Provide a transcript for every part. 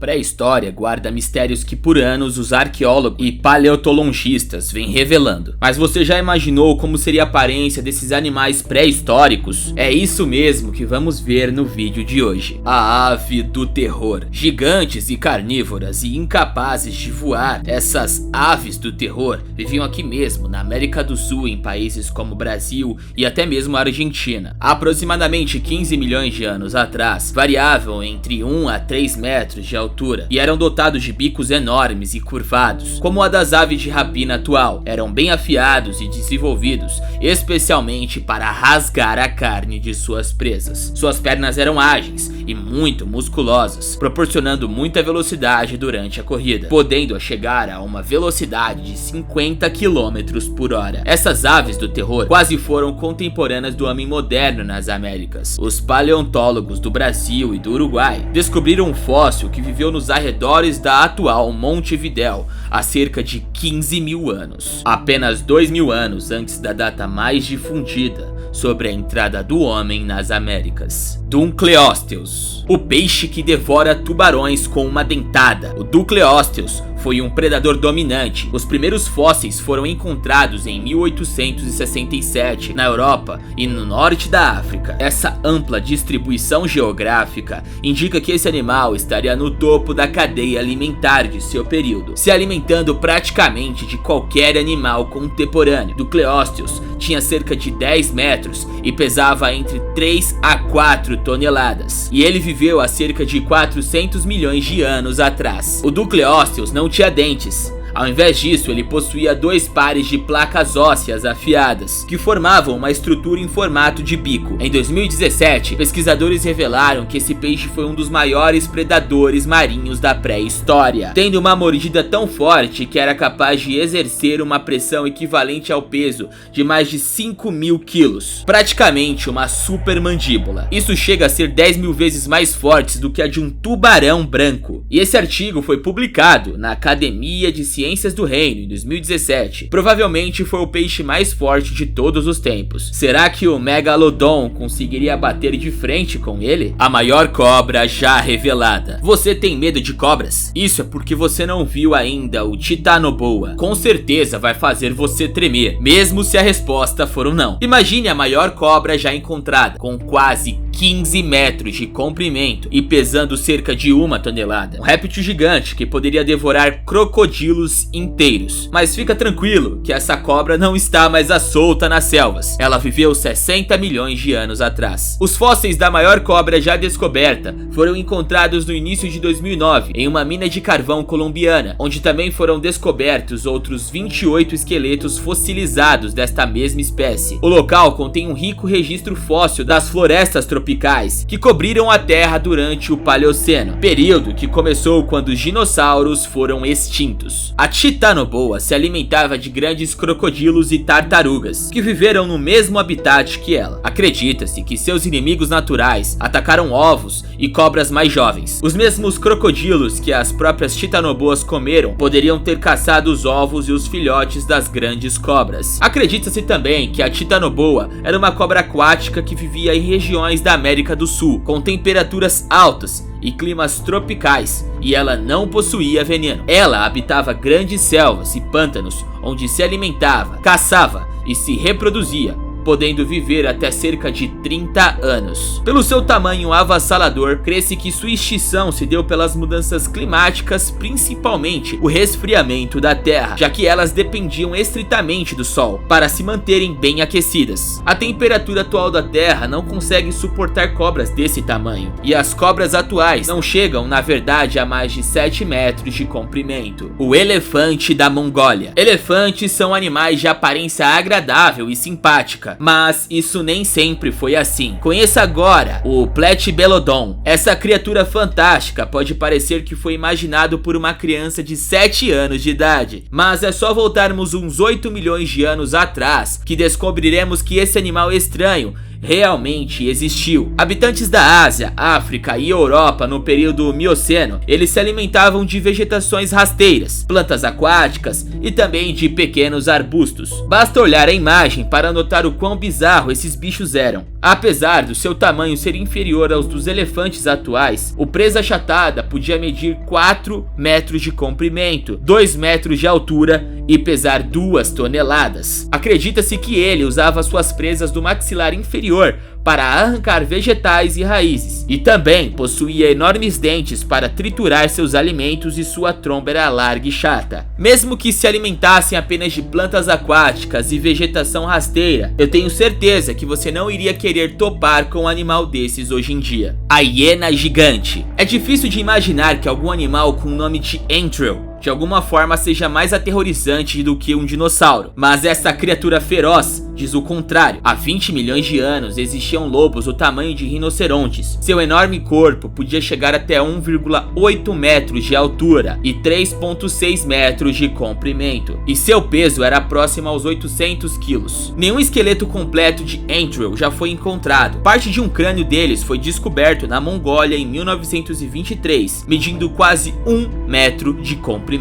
pré-história guarda mistérios que por anos os arqueólogos e paleontologistas vêm revelando. Mas você já imaginou como seria a aparência desses animais pré-históricos? É isso mesmo que vamos ver no vídeo de hoje. A ave do terror. Gigantes e carnívoras e incapazes de voar, essas aves do terror viviam aqui mesmo na América do Sul, em países como Brasil e até mesmo a Argentina. Há aproximadamente 15 milhões de anos atrás, variavam entre 1 a 3 metros de altura e eram dotados de bicos enormes e curvados, como a das aves de rapina atual. Eram bem afiados e desenvolvidos, especialmente para rasgar a carne de suas presas. Suas pernas eram ágeis e muito musculosas, proporcionando muita velocidade durante a corrida, podendo chegar a uma velocidade de 50 km por hora. Essas aves do terror quase foram contemporâneas do homem moderno nas Américas. Os paleontólogos do Brasil e do Uruguai descobriram um fóssil que viveu nos arredores da atual Montevidéu há cerca de 15 mil anos, apenas 2.000 anos antes da data mais difundida sobre a entrada do homem nas Américas. Dunkleosteus, o peixe que devora tubarões com uma dentada. O Dunkleosteus foi um predador dominante. Os primeiros fósseis foram encontrados em 1867 na Europa e no norte da África. Essa ampla distribuição geográfica indica que esse animal estaria no topo da cadeia alimentar de seu período, se alimentando praticamente de qualquer animal contemporâneo. Dunkleosteus tinha cerca de 10 metros e pesava entre 3 a 4 toneladas, e ele viveu há cerca de 400 milhões de anos atrás. O Dunkleosteus não tinha dentes. Ao invés disso, ele possuía 2 pares de placas ósseas afiadas, que formavam uma estrutura em formato de bico. Em 2017, pesquisadores revelaram que esse peixe foi um dos maiores predadores marinhos da pré-história, tendo uma mordida tão forte que era capaz de exercer uma pressão equivalente ao peso de mais de 5.000 quilos, praticamente uma super mandíbula. Isso chega a ser 10.000 vezes mais forte do que a de um tubarão branco. E esse artigo foi publicado na Academia de Ciências do Reino em 2017. Provavelmente foi o peixe mais forte de todos os tempos. Será que o Megalodon conseguiria bater de frente com ele? A maior cobra já revelada. Você tem medo de cobras? Isso é porque você não viu ainda o Titanoboa. Com certeza vai fazer você tremer, mesmo se a resposta for um não. Imagine a maior cobra já encontrada, com quase 15 metros de comprimento e pesando cerca de 1 tonelada. Um réptil gigante que poderia devorar crocodilos inteiros. Mas fica tranquilo que essa cobra não está mais à solta nas selvas. Ela viveu 60 milhões de anos atrás. Os fósseis da maior cobra já descoberta foram encontrados no início de 2009 em uma mina de carvão colombiana, onde também foram descobertos outros 28 esqueletos fossilizados desta mesma espécie. O local contém um rico registro fóssil das florestas tropicais que cobriram a Terra durante o Paleoceno, período que começou quando os dinossauros foram extintos. A Titanoboa se alimentava de grandes crocodilos e tartarugas, que viveram no mesmo habitat que ela. Acredita-se que seus inimigos naturais atacaram ovos e cobras mais jovens. Os mesmos crocodilos que as próprias Titanoboas comeram poderiam ter caçado os ovos e os filhotes das grandes cobras. Acredita-se também que a Titanoboa era uma cobra aquática que vivia em regiões da América do Sul, com temperaturas altas e climas tropicais, e ela não possuía veneno. Ela habitava grandes selvas e pântanos, onde se alimentava, caçava e se reproduzia, podendo viver até cerca de 30 anos. Pelo seu tamanho avassalador, crê-se que sua extinção se deu pelas mudanças climáticas, principalmente o resfriamento da Terra, já que elas dependiam estritamente do Sol para se manterem bem aquecidas. A temperatura atual da Terra não consegue suportar cobras desse tamanho, e as cobras atuais não chegam, na verdade, a mais de 7 metros de comprimento. O elefante da Mongólia. Elefantes são animais de aparência agradável e simpática, mas isso nem sempre foi assim. Conheça agora o Platybelodon. Essa criatura fantástica pode parecer que foi imaginado por uma criança de 7 anos de idade, mas é só voltarmos uns 8 milhões de anos atrás que descobriremos que esse animal estranho realmente existiu. Habitantes da Ásia, África e Europa no período Mioceno, eles se alimentavam de vegetações rasteiras, plantas aquáticas e também de pequenos arbustos. Basta olhar a imagem para notar o quão bizarro esses bichos eram. Apesar do seu tamanho ser inferior aos dos elefantes atuais, o presa achatada podia medir 4 metros de comprimento, 2 metros de altura e pesar 2 toneladas. Acredita-se que ele usava suas presas do maxilar inferior para arrancar vegetais e raízes, e também possuía enormes dentes para triturar seus alimentos e sua tromba era larga e chata. Mesmo que se alimentassem apenas de plantas aquáticas e vegetação rasteira, eu tenho certeza que você não iria querer topar com um animal desses hoje em dia. A hiena gigante. É difícil de imaginar que algum animal com o nome de Andrew de alguma forma seja mais aterrorizante do que um dinossauro, mas essa criatura feroz diz o contrário. Há 20 milhões de anos existiam lobos do tamanho de rinocerontes. Seu enorme corpo podia chegar até 1,8 metros de altura e 3,6 metros de comprimento, e seu peso era próximo aos 800 quilos. Nenhum esqueleto completo de Andrew já foi encontrado. Parte de um crânio deles foi descoberto na Mongólia em 1923, medindo quase 1 metro de comprimento.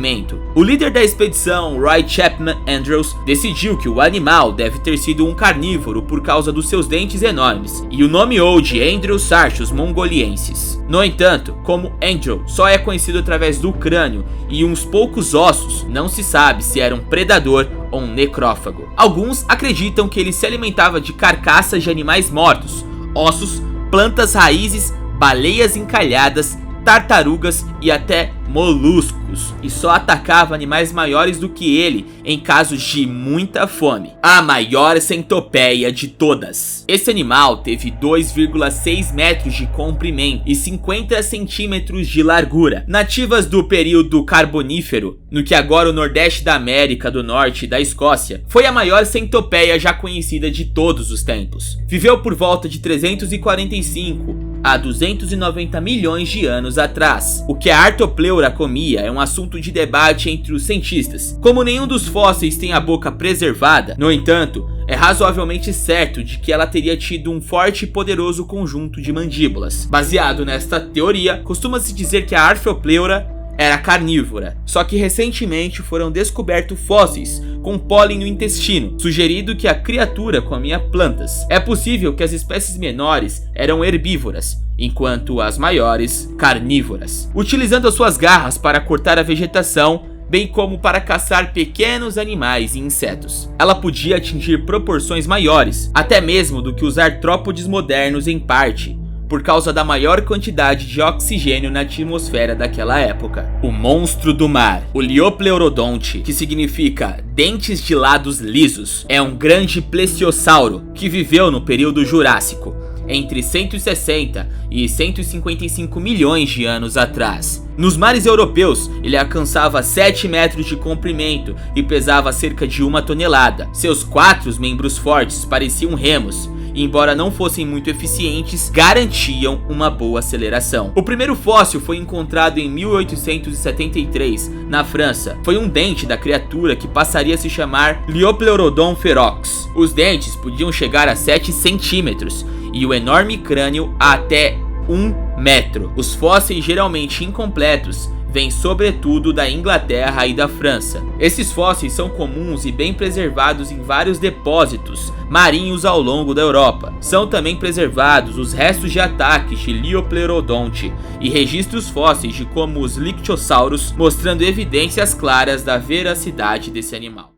O líder da expedição, Roy Chapman Andrews, decidiu que o animal deve ter sido um carnívoro por causa dos seus dentes enormes, e o nomeou de Andreusarchus mongoliensis. No entanto, como Andrew só é conhecido através do crânio e uns poucos ossos, não se sabe se era um predador ou um necrófago. Alguns acreditam que ele se alimentava de carcaças de animais mortos, ossos, plantas, raízes, baleias encalhadas, tartarugas e até moluscos, e só atacava animais maiores do que ele em casos de muita fome. A maior centopeia de todas. Esse animal teve 2,6 metros de comprimento e 50 centímetros de largura. Nativas do período Carbonífero, no que agora o Nordeste da América do Norte e da Escócia, foi a maior centopeia já conhecida de todos os tempos. Viveu por volta de 345 a 290 milhões de anos atrás. O que a Artopleura comia é um assunto de debate entre os cientistas. Como nenhum dos fósseis tem a boca preservada, no entanto, é razoavelmente certo de que ela teria tido um forte e poderoso conjunto de mandíbulas. Baseado nesta teoria, costuma-se dizer que a Artopleura era carnívora, só que recentemente foram descobertos fósseis com pólen no intestino, sugerindo que a criatura comia plantas. É possível que as espécies menores eram herbívoras, enquanto as maiores carnívoras, utilizando as suas garras para cortar a vegetação, bem como para caçar pequenos animais e insetos. Ela podia atingir proporções maiores, até mesmo do que os artrópodes modernos em parte, por causa da maior quantidade de oxigênio na atmosfera daquela época. O monstro do mar, o Liopleurodonte, que significa dentes de lados lisos, é um grande plesiosauro que viveu no período Jurássico, entre 160 e 155 milhões de anos atrás. Nos mares europeus, ele alcançava 7 metros de comprimento e pesava cerca de 1 tonelada. Seus 4 membros fortes pareciam remos, e embora não fossem muito eficientes, garantiam uma boa aceleração. O primeiro fóssil foi encontrado em 1873, na França. Foi um dente da criatura que passaria a se chamar Liopleurodon ferox. Os dentes podiam chegar a 7 centímetros e o enorme crânio a até 1 metro. Os fósseis geralmente incompletos vêm sobretudo da Inglaterra e da França. Esses fósseis são comuns e bem preservados em vários depósitos marinhos ao longo da Europa. São também preservados os restos de ataques de Liopleurodonte e registros fósseis de como os lictossauros, mostrando evidências claras da veracidade desse animal.